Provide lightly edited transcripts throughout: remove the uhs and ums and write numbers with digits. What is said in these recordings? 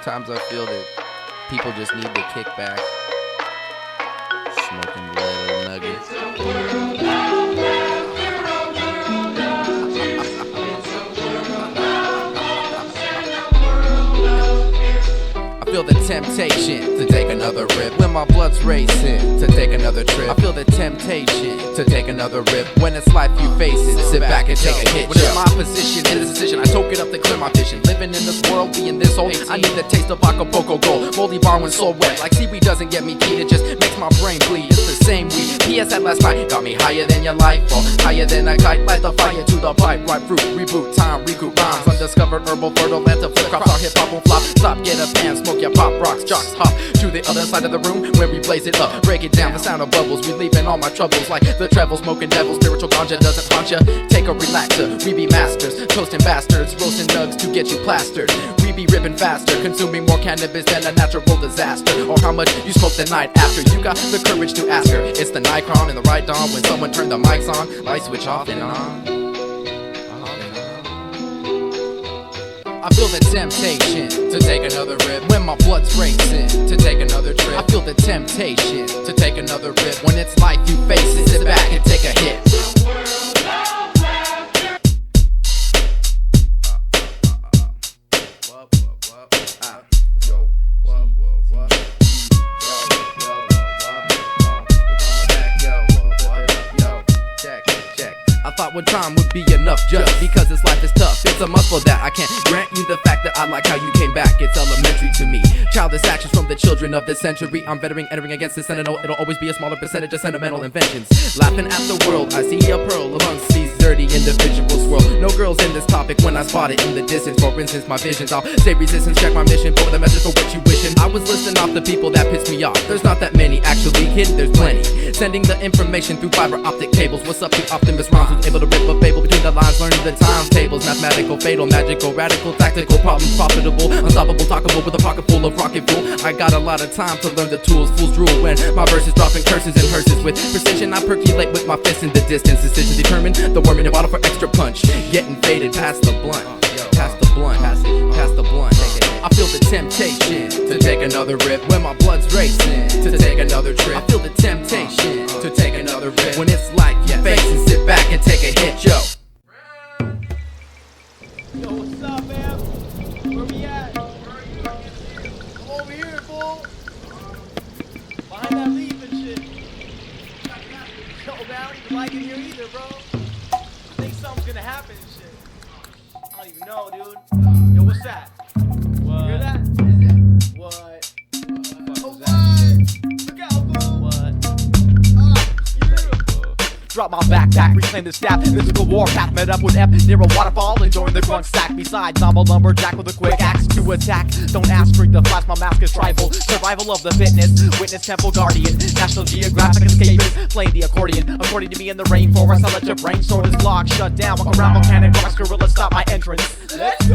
Sometimes I feel that people just need to kick back, smoking little nuggets. I feel the temptation to take another rip when my blood's racing, to take another trip. I feel the temptation to take another rip when it's life you facing. Sit back and take a hit. What is my position in this decision? I took it up to clear my vision. Living in this world, being this old, I need the taste of Acapulco Gold. Moldy bar when so wet, like seaweed doesn't get me keyed. It just makes my brain bleed. It's the same weed. PS at last night got me higher than your life, or higher than a kite. Light the fire to the pipe, ripe fruit, reboot time, recoup rhymes. Undiscovered herbal fertile land to flip crops. Our hip hop won't flop. Stop, get a pan, smoke your pop rocks, jocks hop to the other side of the room where we blaze it up. Break it down, the sound of bubbles, relieving all my troubles like the treble smoking devil. Spiritual ganja doesn't haunt ya. Take a relaxer, we be masters, toasting bastards, roasting nugs to get you plastered. We be ripping faster, consuming more cannabis than a natural disaster. Or how much you smoke the night after. You got the courage to ask her. It's the Nichron in the right dawn when someone turned the mics on. Light switch off and on. I feel the temptation to take another rip when my blood's racing, to take another trip. I feel the temptation to take another rip when it's life you face it. Sit back and take a hit. I thought one time would be enough just because this life is tough. It's a muscle that I can't grant you the fact that I like how you came back. It's elementary to me. Childish actions from the children of this century. I'm veteran entering against the sentinel. It'll always be a smaller percentage of sentimental inventions. Laughing at the world, I see a pearl amongst these dirty individuals swirl. No girls in this topic when I spot it in the distance. For instance, my visions, I'll say resistance, check my mission. For the message for what you wishing. I was listing off the people that piss me off. There's not that many, actually hidden, there's plenty. Sending the information through fiber optic cables. What's up, the Optimus Rhymes was able to rip a fable between the lines, learning the times tables. Mathematical, fatal, magical, radical, tactical, problems profitable, unstoppable, talkable with a pocket full of rocket fuel. I got a lot of time to learn the tools. Fools drool when my verses dropping curses and hearses. With precision I percolate with my fists in the distance. Decision determined, the worm in the bottle for extra punch. Getting faded past the blunt, past the blunt, past the blunt. I feel the temptation to take another rip when my blood's racing, to take another trip. I feel the temptation to take another rip when it's like you face and sit back and take a hit, yo. Yo, what's up, man? Where we at? I'm over here, fool. Behind that leaf and shit. Yo, man, I don't even like it here either, bro. I think something's gonna happen and shit. I don't even know, dude. Yo, what's that? What? You hear that? What? Oh, what? Look out, fool. What? Drop my backpack, reclaim the staff. Mystical warpath, met up with Ep near a waterfall, enjoying the grunt sack. Besides, I'm a lumberjack with a quick axe to attack. Don't ask, freak the flash, my mask is tribal. Survival of the fitness, witness temple guardian. National Geographic escapist, playing the accordion. According to me in the rainforest, I let your brain store this block. Shut down, walk around volcanic rocks, gorillas stop my entrance. Let's go!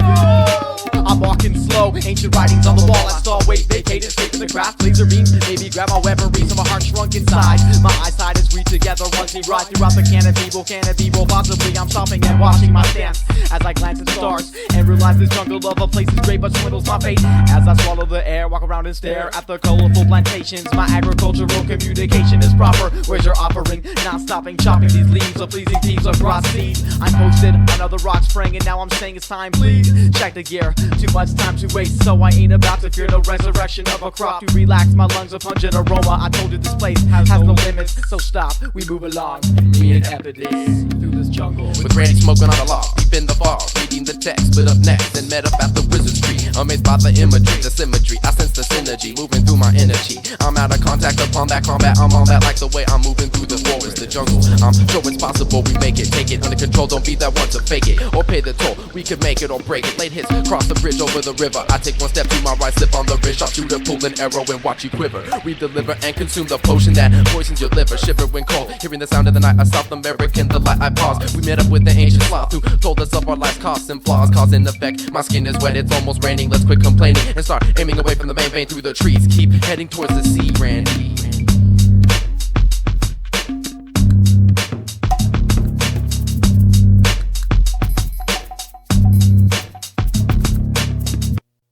I'm walking slow, ancient writings on the wall. I saw weight vacated, scraping the grass, laser beams. Maybe grab my weaponry, so my heart shrunk inside. My eyesight is we together, runs me right throughout the canopy. Will canopy roll? Possibly I'm stopping and watching my stance as I glance at stars and realize this jungle of a place is great but swindles my fate. As I swallow the air, walk around and stare at the colorful plantations. My agricultural communication is proper. Where's your offering? Not stopping, chopping these leaves of pleasing thieves across seas. I'm posted on other rocks praying, and now I'm saying it's time, please check the gear. Too much time to waste, so I ain't about to fear no resurrection of a crop. To relax my lungs, a pungent aroma. I told you this place has no limits, so stop, we move along. Me and Epedos through this jungle with Randy smoking on a loft, deep in the fog, reading the text, split up next, and met up at the wizard's tree. Amazed by the imagery, the symmetry, I sense the synergy, moving through my energy. I'm out of contact upon that combat, I'm on that like the way I'm moving through the forest, the jungle. I'm sure it's possible we make it, take it under control, don't be that one to fake it, or pay the toll, we could make it or break it. Late hits, cross the bridge over the river, I take one step to my right, slip on the wrist, sharp shooter, pull an arrow and watch you quiver. We deliver and consume the potion that poisons your liver, shiver when cold, hearing the sound of the night, a South American delight, I pause. We met up with the ancient sloth who told us of our life's costs and flaws, cause and effect. My skin is wet, it's almost raining, let's quit complaining and start aiming away from the main vein through the trees. Keep heading towards the sea, Randy.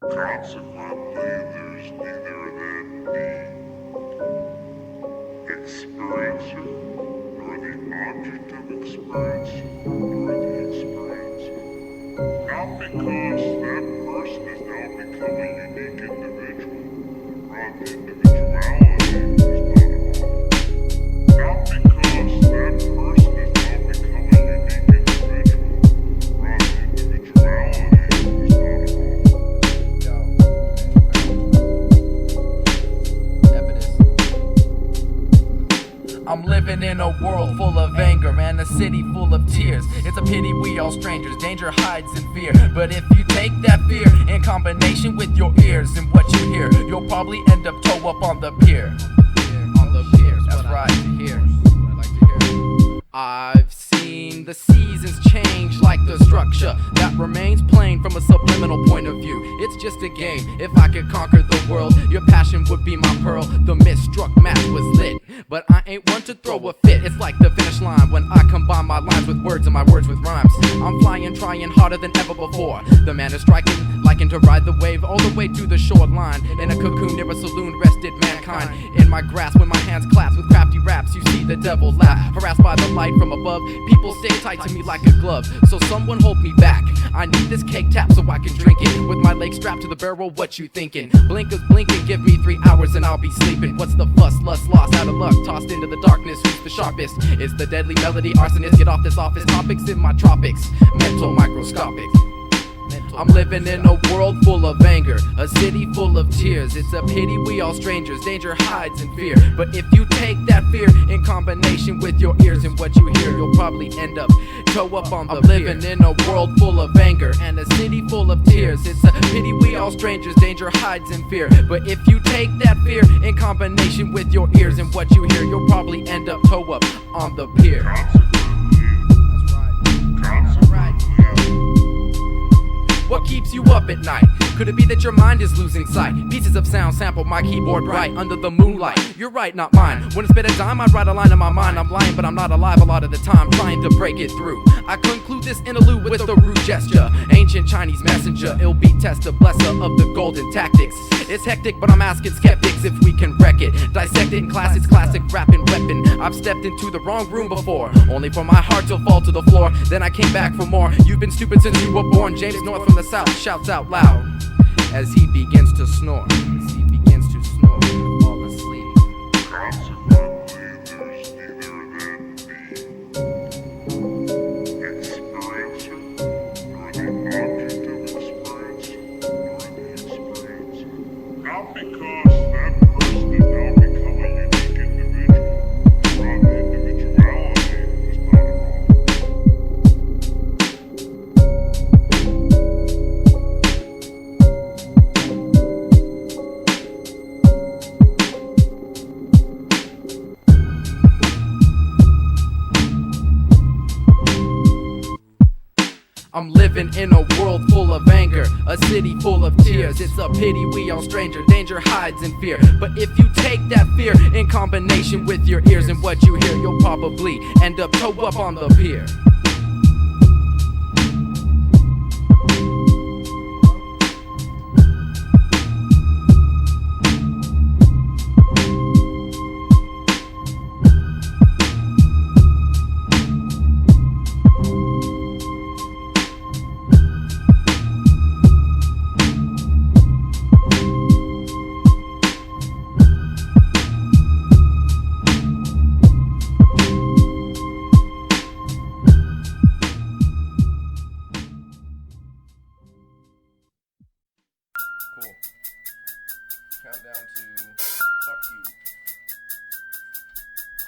Concept. I'm living in a world full of anger and a city full of tears. It's a pity we all strangers, danger hides in fear. But if you take that fear in combination with your ears and what you hear, you'll probably end up toe up on the pier. On the pier, that's right. I've seen the seasons change like the structure that remains plain from a subliminal point of view. It's just a game. If I could conquer the world, your passion would be my pearl. The mist-struck match was lit, but I ain't one to throw a fit. It's like the finish line when I combine my lines with words and my words with rhymes. I'm flying, trying harder than ever before. The man is striking, liking to ride the wave all the way to the shoreline. In a cocoon near a saloon rested mankind. In my grasp when my hands clasp with crafty raps, you see the devil laugh. Harassed by the light from above, people stay tight to me like a glove. So someone hold me back. I need this cake tap so I can drink it. With my legs strapped to the barrel, what you thinking? Blinkers blinking, give me 3 hours and I'll be sleeping. What's the fuss, lust, lost, out of luck, tossed into the darkness, who's the sharpest? It's the deadly melody, arsonist, get off this office. Topics in my tropics, mental microscopic. I'm living in a world full of anger, a city full of tears. It's a pity we all strangers, danger hides in fear. But if you take that fear in combination with your ears and what you hear, you'll probably end up toe up on the pier. I'm living in a world full of anger and a city full of tears. It's a pity we all strangers, danger hides in fear. But if you take that fear in combination with your ears and what you hear, you'll probably end up toe up on the pier. What keeps you up at night? Could it be that your mind is losing sight? Pieces of sound sample my keyboard right under the moonlight. You're right, not mine. When it's been a dime, I'd write a line in my mind. I'm lying, but I'm not alive a lot of the time, trying to break it through. I conclude this interlude with a rude gesture. Ancient Chinese messenger, ill beat tester, blesser of the golden tactics. It's hectic, but I'm asking skeptics if we can wreck it. Dissect it in class, it's classic rapping weapon. I've stepped into the wrong room before, only for my heart to fall to the floor. Then I came back for more. You've been stupid since you were born. James North from the South shouts out loud as he begins to snore. As he begins to snore and fall asleep. Not because that person did not become a unique individual, rather individuality is not at all. I'm living in a world full of anger, a city full of tears. It's a pity we all stranger, danger hides in fear. But if you take that fear in combination with your ears and what you hear, you'll probably end up toe up on the pier. Cool. Countdown to fuck you.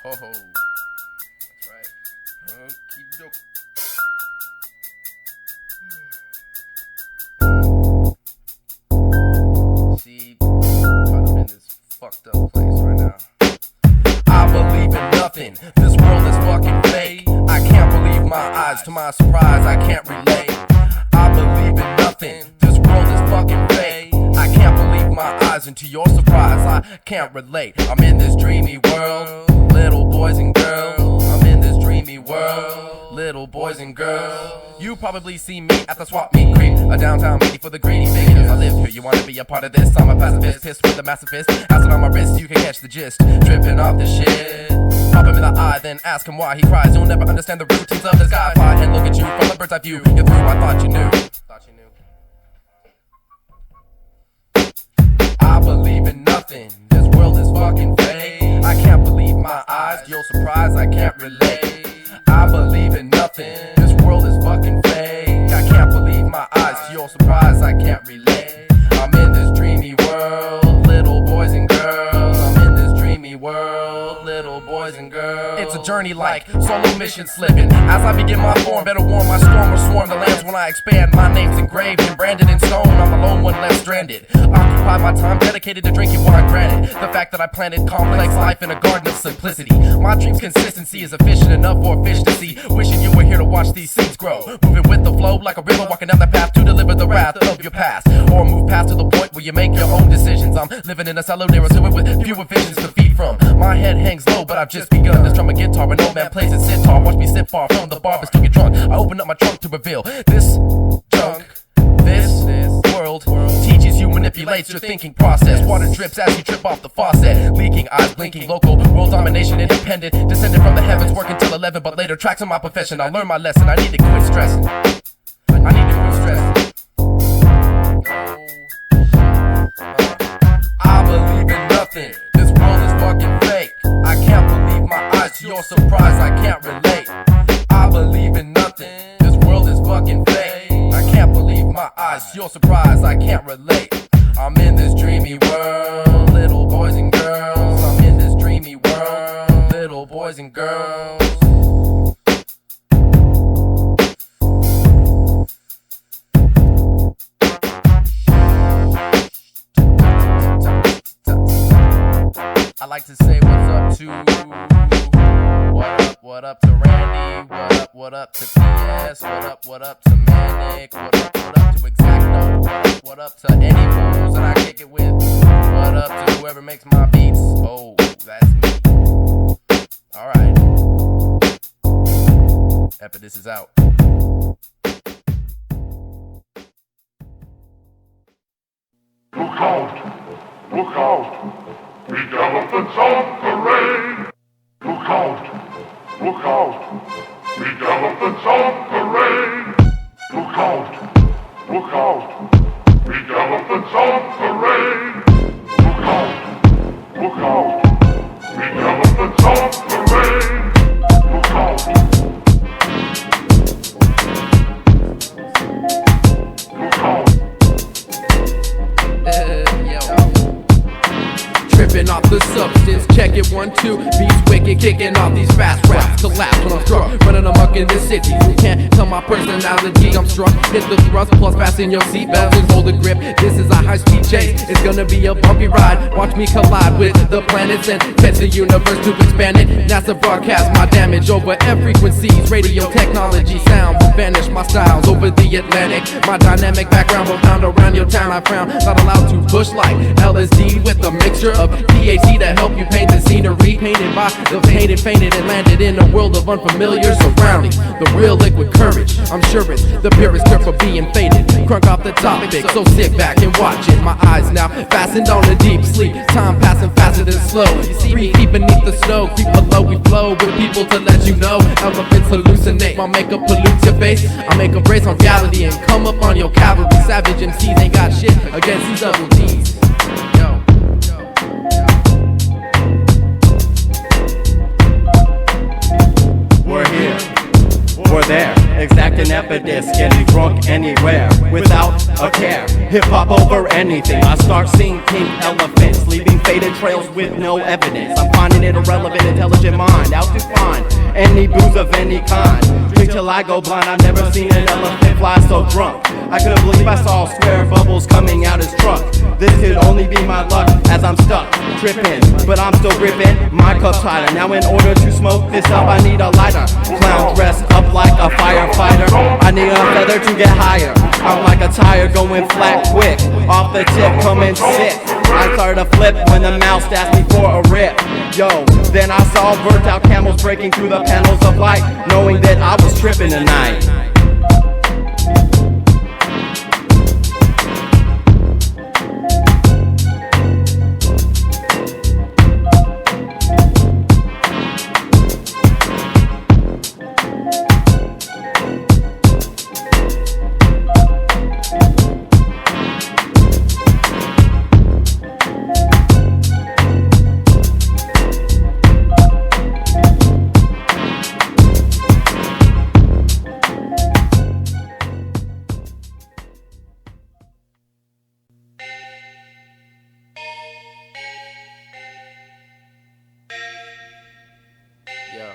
Ho ho. That's right. Okie doke. See, I'm kind of in this fucked up place right now. I believe in nothing. This world is fucking fake. I can't believe my eyes. To my surprise, I can't relate. I believe in nothing. This world is fucking fake. I can't believe my eyes, and to your surprise, I can't relate. I'm in this dreamy world, little boys and girls. I'm in this dreamy world, little boys and girls. You probably see me at the swap meet creep, a downtown meeting for the greedy figures. I live here, you wanna be a part of this? I'm a pacifist, pissed with a massive fist. Acid on my wrist, you can catch the gist. Dripping off the shit. Pop him in the eye, then ask him why he cries. You'll never understand the routines of this guy. Fight and look at you from a bird's eye view. You're through, I thought you knew. I believe in nothing. nothing. This world is fucking fake. I can't believe my eyes. You're surprised I can't relate. I believe in nothing. This world is fucking fake. I can't believe my eyes. You're surprised I can't relate. I'm in this dreamy world, little boys and girls. I'm in this dreamy world, little boys and girls. It's a journey like solo mission slipping. As I begin my form, better warn my storm or swarm the lands when I expand. My name's engraved and branded in stone. I'm the lone one left stranded. Occupy my time dedicated to drinking wine, granted. The fact that I planted complex life in a garden of simplicity. My dream's consistency is efficient enough for a fish to see. Wishing you were here to watch these seeds grow. Moving with the flow like a river, walking down the path to deliver the wrath of your past. Or move past to the point where you make your own decisions. I'm living in a silo near a sewer with fewer visions to feed from. My head hangs low, but I've just begun. This drum and guitar, an old man plays a sitar. Watch me sit far from the bar, but still get drunk. I open up my trunk to reveal this junk. This world teaches you, manipulates your thinking process. Water drips as you trip off the faucet. Leaking, eyes blinking, local world domination, independent. Descended from the heavens, working till 11, but later tracks on my profession. I learned my lesson, I need to quit stressing. I need to quit stressing. I believe in nothing. This world is fucking fake. I can't believe my eyes. To your surprise, I can't relate. I believe in nothing. This world is fucking fake. I can't believe my eyes. To your surprise, I can't relate. I'm in this dreamy world, little boys and girls. I'm in this dreamy world, little boys and girls. I like to say what's up to what up to Randy, what up to PS, what up to Manic, what up to Exacto, what up to any fools that I kick it with, what up to whoever makes my beats. Oh, that's me. Alright. Epedos is out. Look out! Look out! Big elephants on parade! Look out! Look out! Big elephants on parade! Look out! Look out! Big elephants on parade! Look out! Look out! Big elephants on parade! Look out! Look out! Tripping off the substance, check it 1, 2. Beats wicked, kicking off these fast raps. Collapse when I'm struck, running amok in this city. You can't tell my personality, I'm struck. Hit the thrust, plus fasten your seatbelts and hold the grip. This is a high-speed chase, it's gonna be a bumpy ride. Watch me collide with the planets and test the universe to expand it. NASA broadcast my damage over air frequencies. Radio technology sound will vanish my styles over the Atlantic. My dynamic background will pound around your town. I frown, not allowed to push like LSD with a mixture of THC to help you paint the scenery. Painted by the painted, fainted, and landed in a world of unfamiliar surroundings. The real liquid courage, I'm sure it's the purest cure for being faded. Crunk off the topic, so sit back and watch it. My eyes now fastened on a deep sleep. Time passing faster than slow. You see me deep beneath the snow, creep below. We flow with people to let you know. Elephants hallucinate, my makeup pollutes your face. I make a brace on reality and come up on your cavalry. Savage MCs ain't got shit against these double D's. We're here, we're there, exacting Epedos, getting drunk anywhere, without a care, hip-hop over anything. I start seeing pink elephants, leaving faded trails with no evidence. I'm finding it irrelevant, intelligent mind, out to find any booze of any kind. Drink till I go blind, I've never seen an elephant fly so drunk. I couldn't believe I saw square bubbles coming out his truck. This could only be my luck, as I'm stuck, tripping, but I'm still gripping my cup tighter. Now in order to smoke this up, I need a lighter. Clown dressed up like a firefighter, I need a feather to get higher. I'm like a tire going flat quick, off the tip, coming sick. I started to flip when the mouse asked me for a rip. Yo, then I saw burnt out camels breaking through the panels of light, knowing that I was tripping tonight. Yo.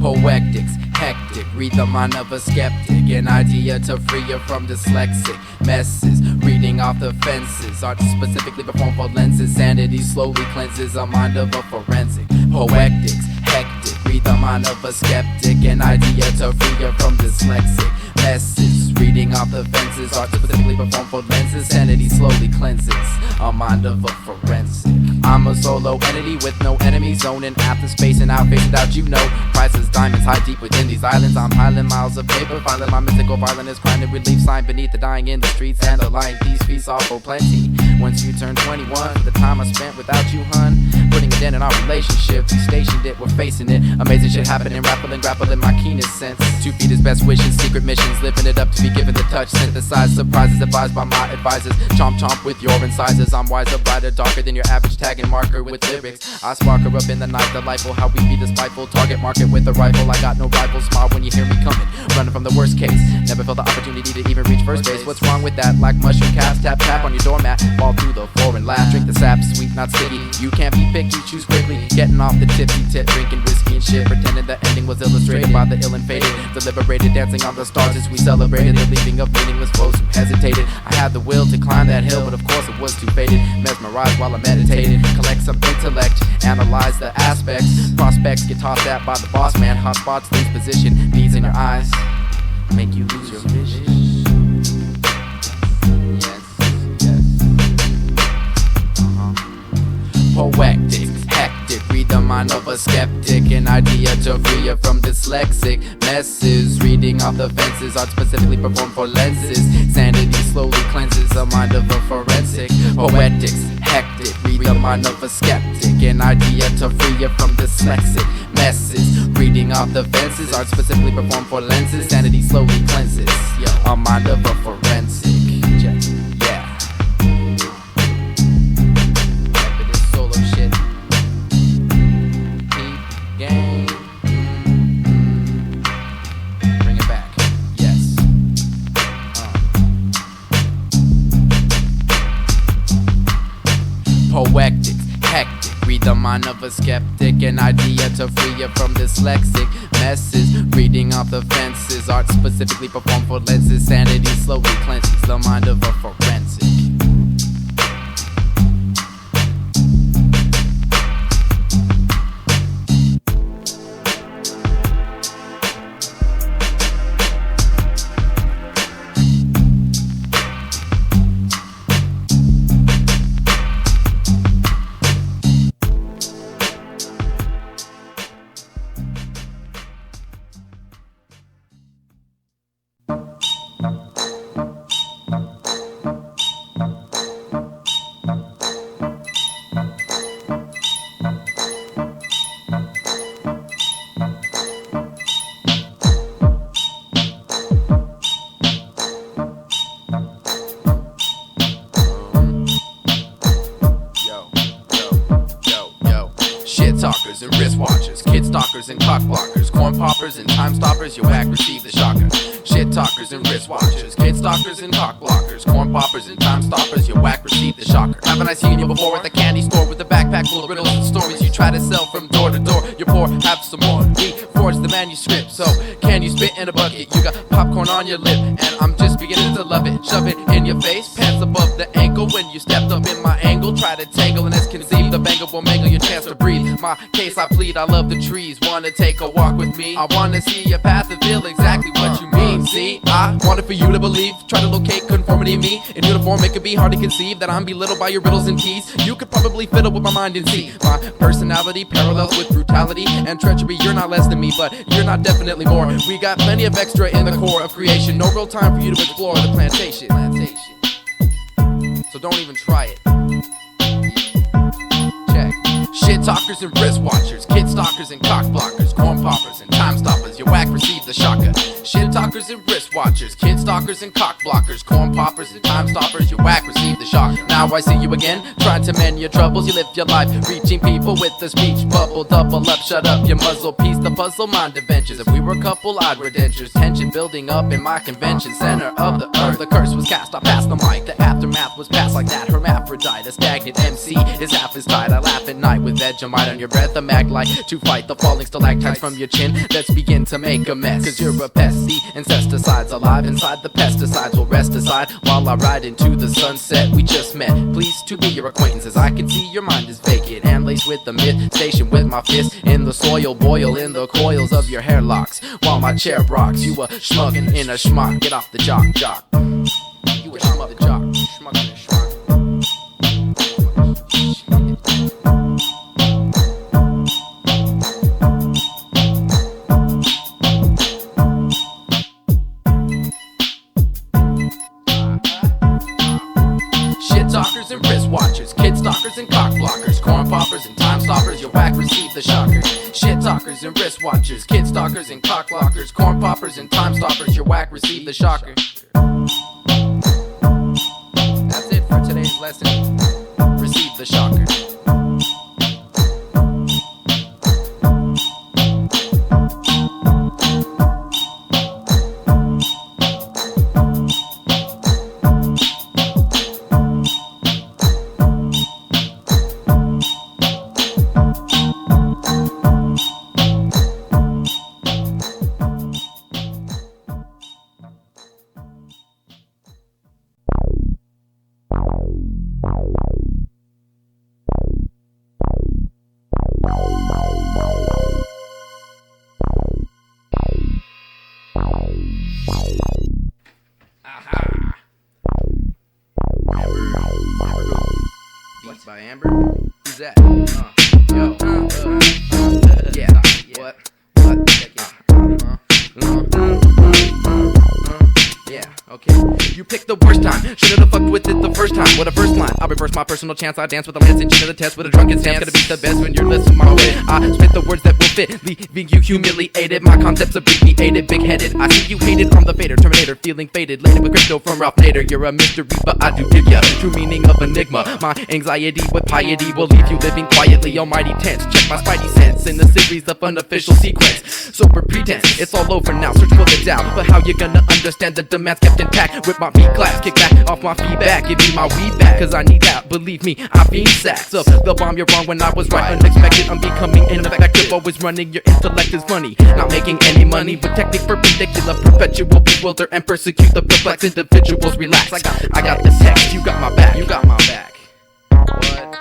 Poetics, hectic, read the mind of a skeptic. An idea to free you from dyslexic messes. Reading off the fences, art specifically performed for lenses. Sanity slowly cleanses a mind of a forensic. Poetics, hectic, read the mind of a skeptic. An idea to free you from dyslexic messes. Reading off the fences, art specifically performed for lenses. Sanity slowly cleanses a mind of a forensic. I'm a solo entity with no enemies, zoning after space and outface without you know. Priceless diamonds hide deep within these islands. I'm piling miles of paper, filing my mythical violence, crime and relief sign beneath the dying in the streets. And the lion these feasts are for plenty. Once you turn 21, the time I spent without you, hun, putting a dent in our relationship. We stationed it, we're facing it. Amazing shit happening, grappling my keenest sense. 2 feet is best wishes, secret missions, living it up to be given the touch. Synthesized surprises advised by my advisors. Chomp chomp with your incisors. I'm wiser, brighter, darker than your average tagging marker with lyrics. I spark her up in the night, delightful how we be despiteful. Target market with a rifle, I got no rival. Smile when you hear me coming, running from the worst case. Never felt the opportunity to even reach first base. What's wrong with that? Like mushroom caps, tap tap on your doormat, fall through the floor and laugh. Drink the sap, sweet not sticky. You can't be picky, choose quickly. Getting off the tipsy tip, drinking whiskey and shit, pretending the ending was illustrated by the ill and fated. Deliberated, dancing on the stars as we celebrated the leaving of meaningless foes who hesitated. I had the will to climb that hill, but of course it was too faded. Mesmerized while I meditated, collect some intellect, analyze the aspects. Prospects get tossed at by the boss man. Hot spots lose position, needs in your eyes make you lose your vision. Poetic, hectic, read the mind of a skeptic. An idea to free you from dyslexic messes. Reading off the fences, art specifically performed for lenses. Sanity slowly cleanses the mind of a forensic. Poetics, hectic, read the mind of a skeptic. An idea to free you from dyslexic messes. Reading off the fences, art specifically performed for lenses. Sanity slowly cleanses a mind of a forensic. Yeah. Epedos solo shit. Peep game. Bring it back. Yes. Poetic, hectic, read the mind of a skeptic. An idea to free you from dyslexic messes. Reading off the fences, art specifically performed for lenses. Sanity slowly cleanses the mind of a forensic. Talkers and wrist watchers, kid stalkers and cock blockers, corn poppers and time stoppers, your whack receive the shocker. Shit talkers and wrist watchers, kid stalkers and cock blockers, corn poppers and time stoppers, your whack receive the shocker. Haven't I seen you before at the candy store with a backpack full of riddles and stories you try to sell from door to door? You're poor, have some more. We forged the manuscript, so can you spit in a bucket? You got popcorn on your lip, and I'm just beginning to love it. Shove it in your face, pants above the ankle. When you stepped up in my angle, try to tangle and as conceive, the banger will mangle your chance to breathe. My case I plead, I love the trees. Wanna take a walk with me? I wanna see your path and feel exactly what you mean. See, I wanted for you to believe. Try to locate conformity in me. In uniform, it could be hard to conceive that I'm belittled by your riddles and keys. You could probably fiddle with my mind and see my personality parallels with brutality and treachery. You're not less than me, but you're not definitely more. We got plenty of extra in the core of creation. No real time for you to explore the plantation. So don't even try it. Check. Shit talkers and wrist watchers, kid stalkers and cock blockers, corn poppers and time stoppers, your whack receive the shocker. Shit talkers and wrist watchers, kid stalkers and cock blockers, corn poppers and time stoppers, your whack receive the shocker. Now I see you again, trying to mend your troubles. You live your life, reaching people with the speech bubble. Double up, shut up your muzzle, piece the puzzle, mind adventures. If we were a couple, odd redentures, tension building up in my convention center of the earth. The curse was cast, I passed the mic, the aftermath was passed like that. Hermaphrodite hermaphrodite. A stagnant MC is half as tight. I laugh at night with Vegemite on your breath. A mag light to fight the falling stalactites from your chin. Let's begin to make a mess, cause you're a pest. The incesticides alive inside the pesticides will rest aside while I ride into the sunset. We just met, pleased to be your acquaintances. I can see your mind is vacant and laced with the myth. Station with my fist in the soil, boil in the coils of your hair locks while my chair rocks. You a schmuggin' in a schmuck. Get off the jock. You a schmuck, the jock. Schmuck in a schmuck. Shit talkers and wrist watchers, kid stalkers and cock blockers, corn poppers and time stoppers, your whack receive the shocker. Shit talkers and wrist watchers, kid stalkers and cock blockers, corn poppers and time stoppers, your whack receive the shocker. That's it for today's lesson. Receive the shocker. Beat by Amber? Who's that? Yo. Yeah. What? Yeah, okay. You picked the worst time. Should've fucked with it the first time. What a first line. I'll reverse my personal chance. I dance with a lance and chin of the test with a drunken stance. Gonna be the best when you're listening my way. I spit the words that will fit, leaving you humiliated. My concepts abbreviated, big-headed. I see you hated on the fader. Terminator, feeling faded. Laden with crypto from Ralph Nader. You're a mystery, but I do give ya true meaning of enigma. My anxiety with piety will leave you living quietly. Almighty tense. Check my spidey sense in the series of unofficial sequence. Sober pretense, it's all over now. Search for the doubt, but how you gonna understand the demands kept intact? With my beat class, kick back off my feedback. Give me my weed back, cause I need that. Believe me, I've been sacks of the bomb. You're wrong when I was right. Unexpected, I'm becoming ineffective. Always running, your intellect is funny. Not making any money with technique perpendicular. Perpetual bewilder and persecute the perplexed individuals. Relax, I got the text. You got my back. You got my back. What?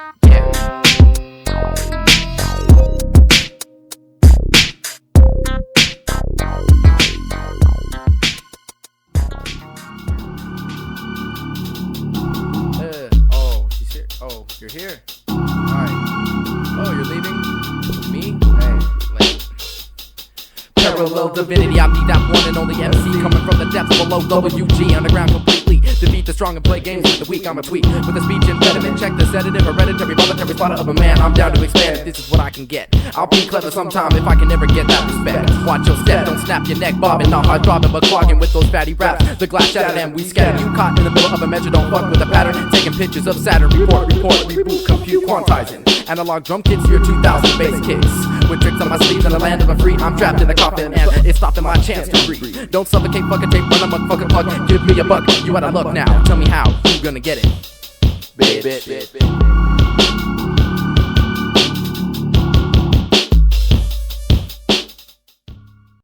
Yeah. Oh, you're here? Alright. Oh, you're leaving? Me? Hey, late. Parallel divinity, I be that one and only MC. Coming from the depths below WG, underground completely. Defeat the strong and play games with the weak. I'm a tweet with a speech impediment. Check the sedative, hereditary, voluntary slaughter of a man. I'm down to expand if this is what I can get. I'll be clever sometime if I can never get that respect. Watch your step, don't snap your neck, bobbing. Not hard dropping, but clogging with those fatty raps. The glass shattered and we scattered. You caught in the middle of a measure, don't fuck with the pattern. Taking pictures of Saturn, report, reboot, compute, quantizing. Analog drum kits, your 2000 bass kicks. With tricks on my sleeves in the land of the free. I'm trapped in the coffin and it's stopping my chance to breathe. Don't suffocate, fucking tape, run a motherfucking plug. Give me a buck, you out of luck now. Tell me how, you gonna get it? Bit.